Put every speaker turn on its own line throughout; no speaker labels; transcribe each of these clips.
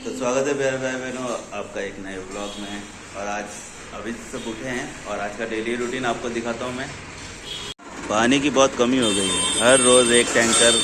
तो स्वागत है प्यारे भाई बहनों आपका एक नए ब्लॉग में। और आज अभी सब उठे हैं और आज का डेली रूटीन आपको दिखाता हूँ मैं। पानी की बहुत कमी हो गई है, हर रोज़ एक टैंकर,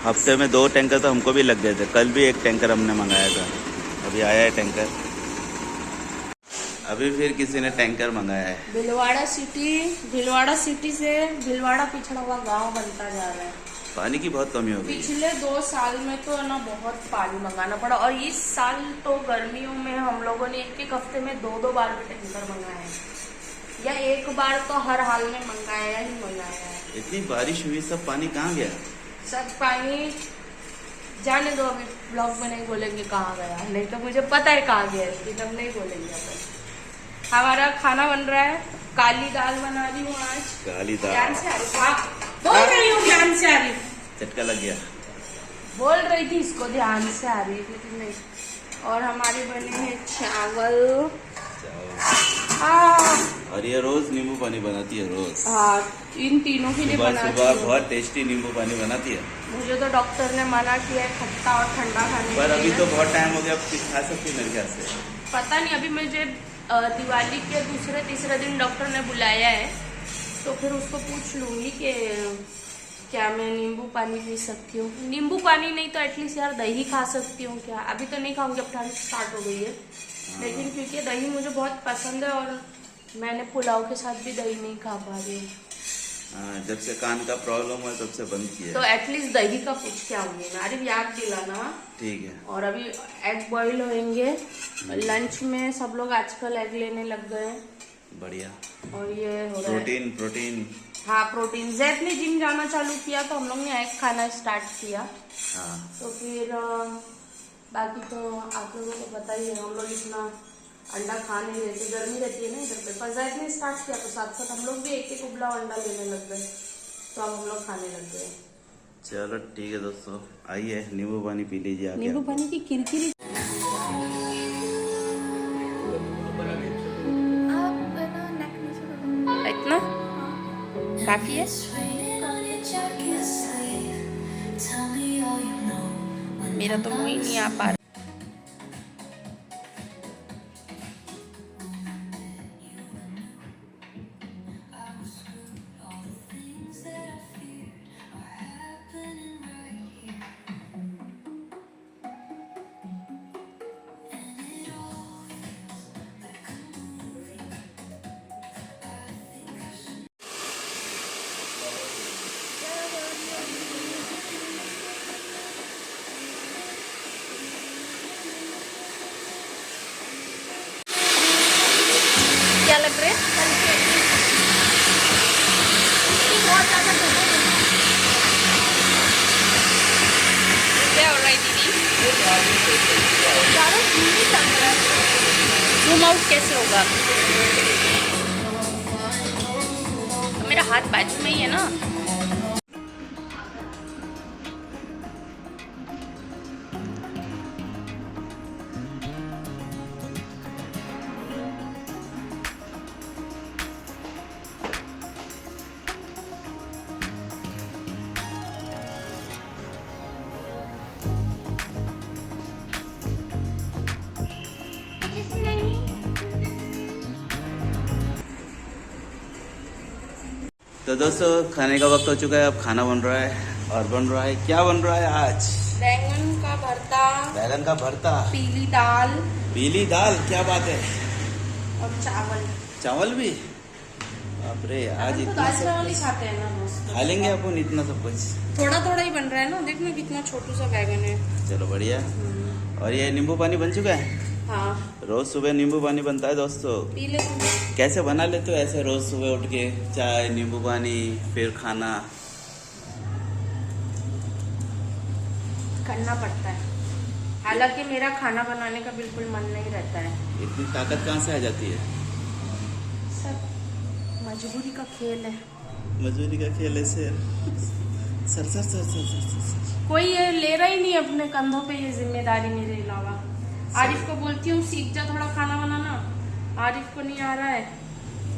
हफ्ते में 2 टैंकर तो हमको भी लग गए थे। कल भी एक टैंकर हमने मंगाया था, अभी आया है टैंकर। अभी फिर किसी ने टैंकर मंगाया है।
भीलवाड़ा सिटी से भीलवाड़ा पिछड़ा हुआ गांव बनता जा रहा है।
पानी की बहुत कमी हो गई।
पिछले 2 साल में तो ना बहुत पानी मंगाना पड़ा, और इस साल तो गर्मियों में हम लोगों ने एक हफ्ते में 2 बार भी टैंकर मंगाया है, या एक बार तो हर हाल में मंगाया ही मंगाया है।
इतनी बारिश हुई, सब पानी कहाँ गया?
सब पानी जाने दो, अभी ब्लॉग में नहीं बोलेंगे कहाँ गया, नहीं तो मुझे पता है कहाँ गया, लेकिन हम नहीं बोलेंगे। अपन हमारा खाना बन रहा है, काली दाल बना रही हूँ आज।
काली दाल
ध्यान से आ रही, बोल रही हूँ ध्यान से आ रही,
झटका लग गया।
बोल रही थी इसको ध्यान से आ रही है, लेकिन नहीं। और हमारे बने हैं चावल।
और ये रोज नींबू पानी बनाती है, रोज।
हाँ, इन तीनों के लिए बनाती
सुबह
हूँ।
बहुत टेस्टी नींबू पानी बनाती है।
मुझे तो डॉक्टर ने मना किया है खट्टा और ठंडा खाने
पर
के
अभी
लिए।
तो बहुत टाइम हो गया, अब कुछ खा सकती है मेरे ख्याल से।
पता नहीं, अभी मुझे दिवाली के दूसरे तीसरे दिन डॉक्टर ने बुलाया है, तो फिर उसको पूछ लूंगी कि क्या मैं नींबू पानी पी सकती हूँ। नींबू पानी नहीं तो एटलीस्ट यार दही खा सकती हूँ क्या? अभी तो नहीं खाऊंगी, अब ठंड स्टार्ट हो गई है, लेकिन क्योंकि दही मुझे बहुत पसंद है और मैंने पुलाव के साथ भी दही नहीं खा पा रही हूँ।
जब से कान का प्रॉब्लम हुआ तब से बंद किया।
तो एटलीस्ट दही का पूछ के आऊंगी मैं। अरे याद दिलाना।
ठीक है।
और अभी एग बॉईल होंगे। लंच में सब लोग आजकल एग लेने लग गए हैं।
बढ़िया।
और ये हो रहा है
प्रोटीन।
हाँ, प्रोटीन। जैद ने जिम जाना चालू किया तो हम लोग ने एग खाना स्टार्ट किया।
हाँ।
तो फिर बाकी तो आप लोगों को पता ही है, हम लोग इतना अंडा खा नहीं रहते, गर्मी रहती है ना इधर पे। पर जैद ने स्टार्ट किया तो साथ साथ हम लोग भी एक उबला अंडा लेने लग गए, तो अब हम लोग खाने लग गए।
चलो ठीक है दोस्तों, आइए नींबू पानी पी लीजिए।
नींबू पानी की किरकिरी इतना काफी है। मेरा तो मुंह ही नहीं आ पा रहा। क्या लग रहा है? क्या हो रहा है दीदी? जूम आउट कैसे होगा? मेरा हाथ बाजू में ही है ना।
तो दोस्तों खाने का वक्त हो चुका है, अब खाना बन रहा है। और बन रहा है, क्या बन रहा है आज?
बैंगन का भरता,
बैगन का भरता,
पीली दाल,
क्या बात है।
और
चावल भी? बाप रे, आज
तो
इतना
दाल
सब
चावल ही
कुछ
खाते हैं ना दोस्त।
खा लेंगे अपन, इतना सब कुछ।
थोड़ा थोड़ा ही बन रहा है ना, देखना कितना छोटू सा बैगन है।
चलो बढ़िया। और ये नींबू पानी बन चुका है।
हाँ,
रोज सुबह नींबू पानी बनता है दोस्तों।
पी ले तुम।
कैसे बना लेते हो ऐसे रोज सुबह उठ के? चाय, नींबू पानी, फिर खाना।
करना पड़ता है, हालांकि मेरा खाना बनाने का बिल्कुल मन नहीं रहता है।
इतनी ताकत कहाँ से आ जाती है?
सब मजबूरी का खेल है।
मजदूरी का खेल है sir. Sir sir sir sir sir sir sir.
कोई ये ले रहा ही नहीं अपने कंधों पे ये जिम्मेदारी मेरे अलावा। आरिफ को बोलती हूँ सीख जा थोड़ा खाना बनाना, आरिफ को नहीं आ रहा है।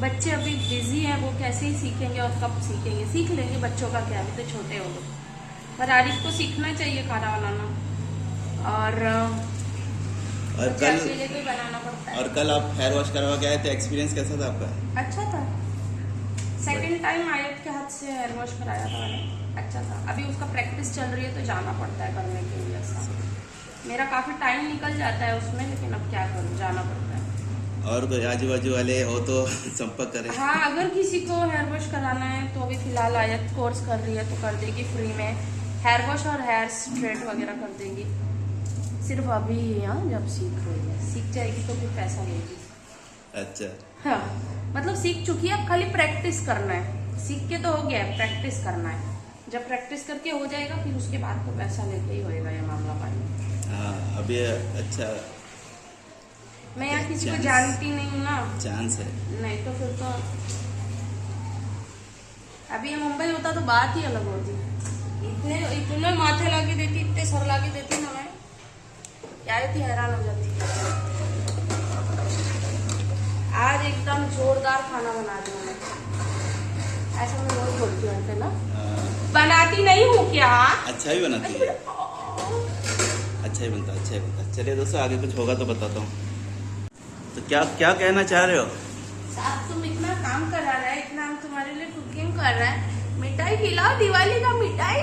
बच्चे अभी बिजी हैं, वो कैसे ही सीखेंगे और कब सीखेंगे? सीख लेंगे, बच्चों का क्या, अभी तो छोटे हो लोग। पर आरिफ को सीखना चाहिए खाना बनाना। और
और
मुझे
कल
अकेले को ही बनाना पड़ता है।
और कल आप हेयर वॉश करवा के आए थे, एक्सपीरियंस कैसा था आपका?
अच्छा था। सेकंड टाइम आयत के हाथ से हेयर वॉश कराया था मैंने, अच्छा था। अभी उसका प्रैक्टिस चल रही है तो जाना पड़ता है करने के लिए। ऐसा मेरा काफ़ी टाइम निकल जाता है उसमें, लेकिन अब क्या करूँ, जाना पड़ता है।
और कोई आजू बाजू वाले हो तो संपर्क करें।
हाँ, अगर किसी को हेयर वॉश कराना है तो अभी फिलहाल आयत कोर्स कर रही है तो कर देगी फ्री में हेयर वॉश और हेयर स्ट्रेट वगैरह कर देगी। सिर्फ अभी हाँ, जब सीख रही है, सीख जाएगी तो फिर पैसा लेगी।
अच्छा,
हाँ, मतलब सीख चुकी है, अब खाली प्रैक्टिस करना है। सीख के तो हो गया, प्रैक्टिस करना है। जब प्रैक्टिस करके हो जाएगा फिर उसके बाद तो पैसा लेके ही होएगा ये मामला पानी।
हाँ अभी अच्छा
मैं यहाँ किसी को जानती नहीं हूँ ना,
चांस है।
नहीं तो फिर तो अभी ये मुंबई होता तो बात ही अलग होती। इतने इतने माथे लाके देती, इतने सर लाके देती ना, मैं क्या इतनी हैरान हो जाती। आज एकदम जोरदार खाना बना दिया मैं, ऐसा मैं रोज बोलती हूँ ना, बनाती नहीं हूँ क्या?
अच्छा ही बनाती है, अच्छा ही बनता, अच्छा ही बनता। चलिए दोस्तों, आगे कुछ होगा तो बताता हूँ। तो क्या क्या कहना चाह रहे हो?
साहब तुम इतना काम करा रहा है, इतना हम तुम्हारे लिए कुकिंग कर रहा है, मिठाई खिलाओ, दिवाली का मिठाई।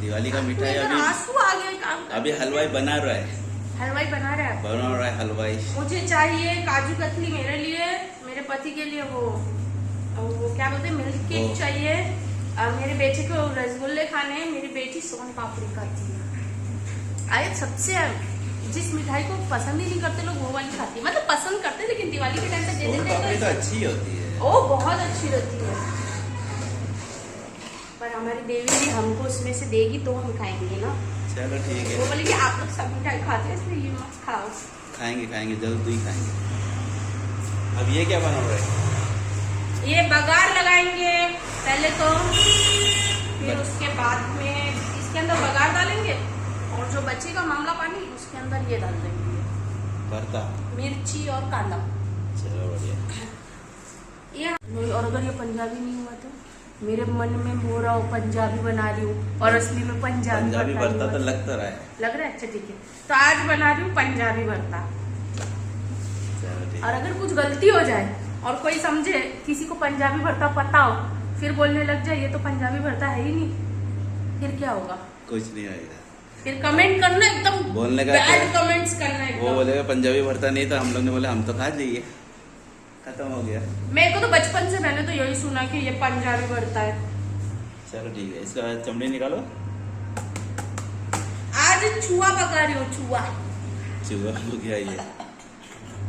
दिवाली का मिठाई अभी
आंसू आ गए काम करते।
अभी हलवाई बना रहा है,
हलवाई बना रहे हैं,
बना रहा है हलवाई।
मुझे चाहिए काजू कतली मेरे लिए, मेरे पति के लिए वो क्या बोलते हैं मिल्क केक चाहिए, और मेरे बेटे को रसगुल्ले खाने हैं, मेरी बेटी सोन पापड़ी खाती है। आयत सबसे जिस मिठाई को पसंद ही नहीं करते लोग वो वाली खाती है, मतलब पसंद करते लेकिन दिवाली के टाइम पे दे
सोन
देते
पापड़ी तो
हैं
अच्छी होती है,
ओ बहुत अच्छी रहती है, पर हमारी देवी जी हमको उसमें से देगी तो हम खाएंगे ना।
चलो ठीक है,
वो बोले कि आप लोग सब मिठाई खाते हैं इसलिए ये मत खाओ।
खाएंगे खाएंगे, जल्द ही खाएंगे। अब ये क्या बना हुआ है?
ये बघार लगाएंगे पहले तो, फिर उसके बाद में इसके अंदर बघार डालेंगे, और जो बचेगा मामला पानी उसके अंदर ये डाल देंगे
भरता,
मिर्ची और कांदा।
चलो बढ़िया।
ये और अगर ये पंजाबी नहीं हुआ तो मेरे मन में हो रहा हो पंजाबी बना रही हूँ और असली में पंजाबी
भरता तो लगता रहा है,
लग रहा है। अच्छा ठीक है, तो आज बना रही हूँ पंजाबी भरता।
चलो ठीक
और
है।
अगर कुछ गलती हो जाए और कोई समझे, किसी को पंजाबी भरता पता हो, फिर बोलने लग जाए ये तो पंजाबी भरता है ही नहीं, फिर क्या होगा?
कुछ नहीं होगा,
फिर कमेंट करना एकदम
बोलने का
बैड कमेंट्स करना
वो
एकदम।
बोलेगा पंजाबी भरता नहीं था, हम लोग ने बोला हम तो खा जाइए, खत्म हो गया।
मेरे को तो बचपन से मैंने तो यही सुना कि ये पंजाबी भरता है।
चलो ठीक है, इसका चमड़ी निकालो।
आज छुआ पका रही हूँ, छुआ
चूहा हो गया ये,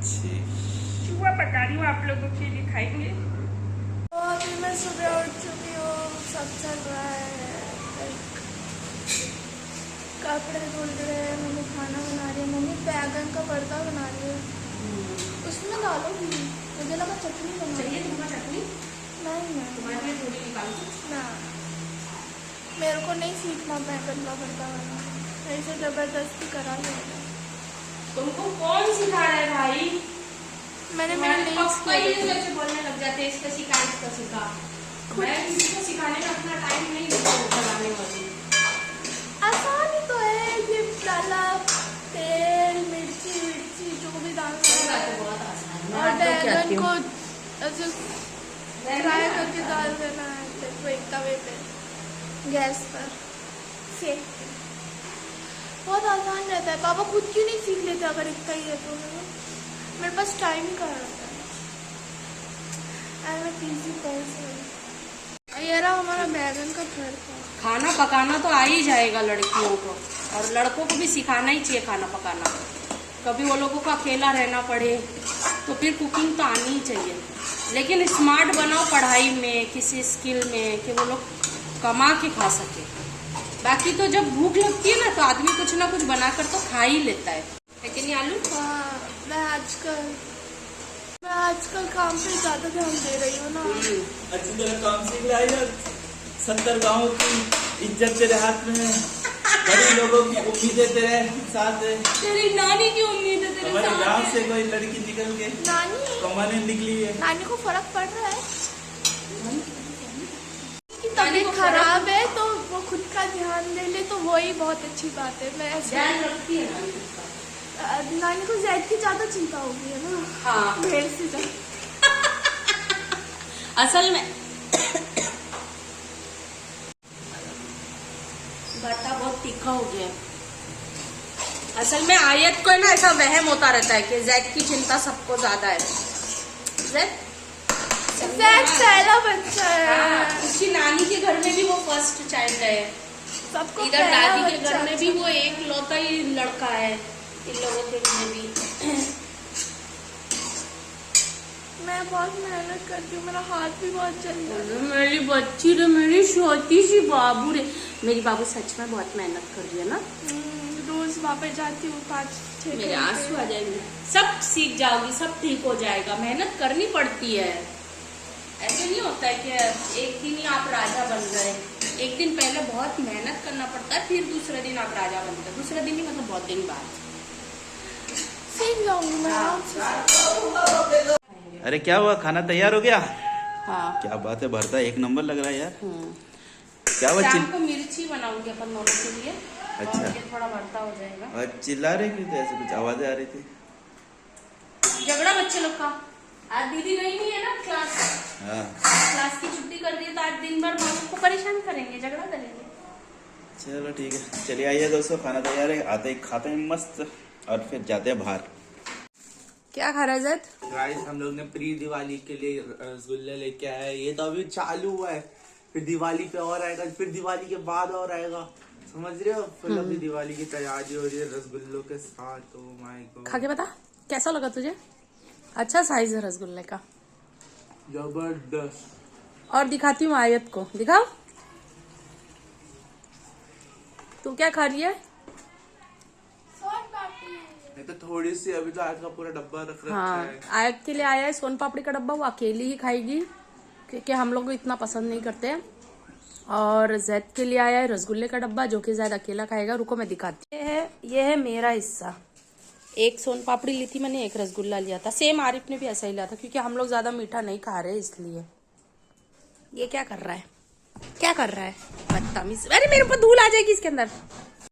ठीक।
छुआ पका रही हूँ आप लोगों के लिए, खाएंगे।
तो अभी मैं सुबह उठ चुकी हूँ, सब चल रहा है, कपड़े धुल रहे हैं, मम्मी खाना बना रही है, मम्मी बैगन का भरता बना रही है, उसमें डालोगी, मुझे लगा चटनी बना।
चाहिए तुमको चटनी?
नहीं मैं
तुम्हारे लिए थोड़ी निकाल दो।
ना, मेरे को नहीं सीखना बैगन का भरता बनाना, ऐसे जबरदस्ती करा लिया।
तुमको कौन सिखा रहा है भाई?
मैंने मेरे लिए
पक्का ये जैसे बोलने लग जाते हैं इसका सिखा इसका सिखा। मैं किसी को सिखाने में अपना टाइम नहीं देता हूँ बनाने वाली।
आसान ही तो है, ये डाला तेल मिर्ची विर्ची जो भी डालना है
बहुत आसान है।
और
मैं तो क्या
बैगन
क्यों?
को ऐसे फ्राई करके डाल देना है देखो एक तवे पे गैस पर सेक के। बहुत आसान रहता है। पापा खुद क्यों नहीं सीख लेते अगर इतना ही है तो? मेरे पास टाइम ही कहाँ रहता है। मैं इजी पैसे ये रहा हमारा बैगन का भरता।
खाना पकाना तो आ ही जाएगा लड़कियों को, और लड़कों को भी सिखाना ही चाहिए खाना पकाना। कभी वो लोगों को अकेला रहना पड़े तो फिर कुकिंग तो आनी ही चाहिए, लेकिन स्मार्ट बनाओ पढ़ाई में, किसी स्किल में, कि वो लोग कमा के खा सके। बाकी तो जब भूख लगती है ना तो आदमी कुछ ना कुछ बनाकर तो खा ही लेता है नहीं आलू?
हाँ, मैं आजकल काम पे ज़्यादा ध्यान दे रही हूँ ना।
अच्छी तरह काम सीख रहा है यार। 70 गाँव की इज्जत तेरे हाथ में है, बड़ी लोगों की उम्मीदें तेरे साथ है।
तेरी नानी की उम्मीद है तेरे
हमारे
साथ
गांव
है।
से कोई लड़की निकल के
नानी
कमाने निकली है।
नानी को फर्क पड़ रहा है कि
नानी
तबीयत
को
खराब है तो वो खुद का ध्यान ले ले तो वही बहुत अच्छी बात है। मैं ऐसे
ध्यान रखती है नानी का।
नानी को जैद की ज्यादा चिंता होगी है ना।
हाँ
भेड़ से ज्यादा।
असल में घाटा बहुत तीखा हो गया है। असल में आयत को है ना ऐसा वहम होता रहता है कि जैद की चिंता सबको ज्यादा है। जैद
पहला बच्चा है।
हाँ, उसकी नानी के घर में भी वो फर्स्ट चाइल्ड है,
सबको
इधर
पहला
दादी के
बच्चा
घर में भी
अच्छा।
वो एक लौता ही लड़का है, इन लोगों के घर में भी।
मैं बहुत मेहनत करती हूँ, मेरा हाथ भी बहुत जल रहा है।
मेरी बच्ची रे, मेरी छोटी सी बाबू रे, मेरी बाबू सच में बहुत मेहनत कर रही है ना।
रोज वापस जाती हूँ 5-6
मेरे आंसू आ जाएंगे। सब सीख जाओगी, सब ठीक हो जाएगा, मेहनत करनी पड़ती है। ऐसे नहीं होता है कि एक दिन ही आप राजा बन गए, एक दिन पहले बहुत मेहनत करना पड़ता है, फिर दूसरे दिन आप राजा बनते हैं। दूसरे दिन ही मतलब बहुत दिन बाद
सीख जाऊंगी मैं आराम से।
अरे क्या हुआ, खाना तैयार हो गया?
हाँ।
क्या बात है, भरता एक नंबर लग रहा है यार। क्या हुआ?
शाम को मिर्ची बनाऊंगी अपन दोनों के लिए।
अच्छा।
और ये थोड़ा भरता हो जाएगा।
और चिल्ला रहे क्यों थे, ऐसे कुछ आवाजें आ रही थी?
झगड़ा बच्चे लोग का। आज दीदी गई नहीं है ना क्लास,
हाँ
क्लास की छुट्टी कर दी है, तो आज दिन भर मामू को परेशान करेंगे, झगड़ा करेंगे।
चलो ठीक है, चलिए आइए दोस्तों, खाना तैयार है, आते ही खाते हैं मस्त और फिर जाते हैं बाहर।
क्या खा रहा है जैद?
गाइस हम लोग ने प्री दिवाली के लिए रसगुल्ले लेके आए। ये तो अभी चालू हुआ है, फिर दिवाली पे और आएगा, फिर दिवाली के बाद और आएगा, समझ रहे हो? फिर अभी दिवाली की तैयारी हो रही है रसगुल्लों के साथ। ओ माय गॉड,
खा के बता कैसा लगा तुझे? अच्छा साइज है रसगुल्ले का,
जबरदस्त।
और दिखाती हूँ आयत को, दिखाओ। तू क्या खा रही है?
ये तो थोड़ी सी, अभी तो आज का पूरा डब्बा रख रखा
हाँ,
है।
आयत के लिए आया है सोन पापड़ी का डब्बा, वो अकेली ही खाएगी क्योंकि हम लोग को इतना पसंद नहीं करते। और जैद के लिए आया है रसगुल्ले का डब्बा, जो कि जैद अकेला खाएगा। रुको मैं दिखाती हूँ। ये है मेरा हिस्सा। एक सोन पापड़ी ली थी मैंने, एक रसगुल्ला लिया था। सेम आरिफ ने भी ऐसा ही लिया था, क्योंकि हम लोग ज्यादा मीठा नहीं खा रहे इसलिए। ये क्या कर रहा है, क्या कर रहा है बदतमीज? अरे मेरे ऊपर धूल आ जाएगी इसके अंदर।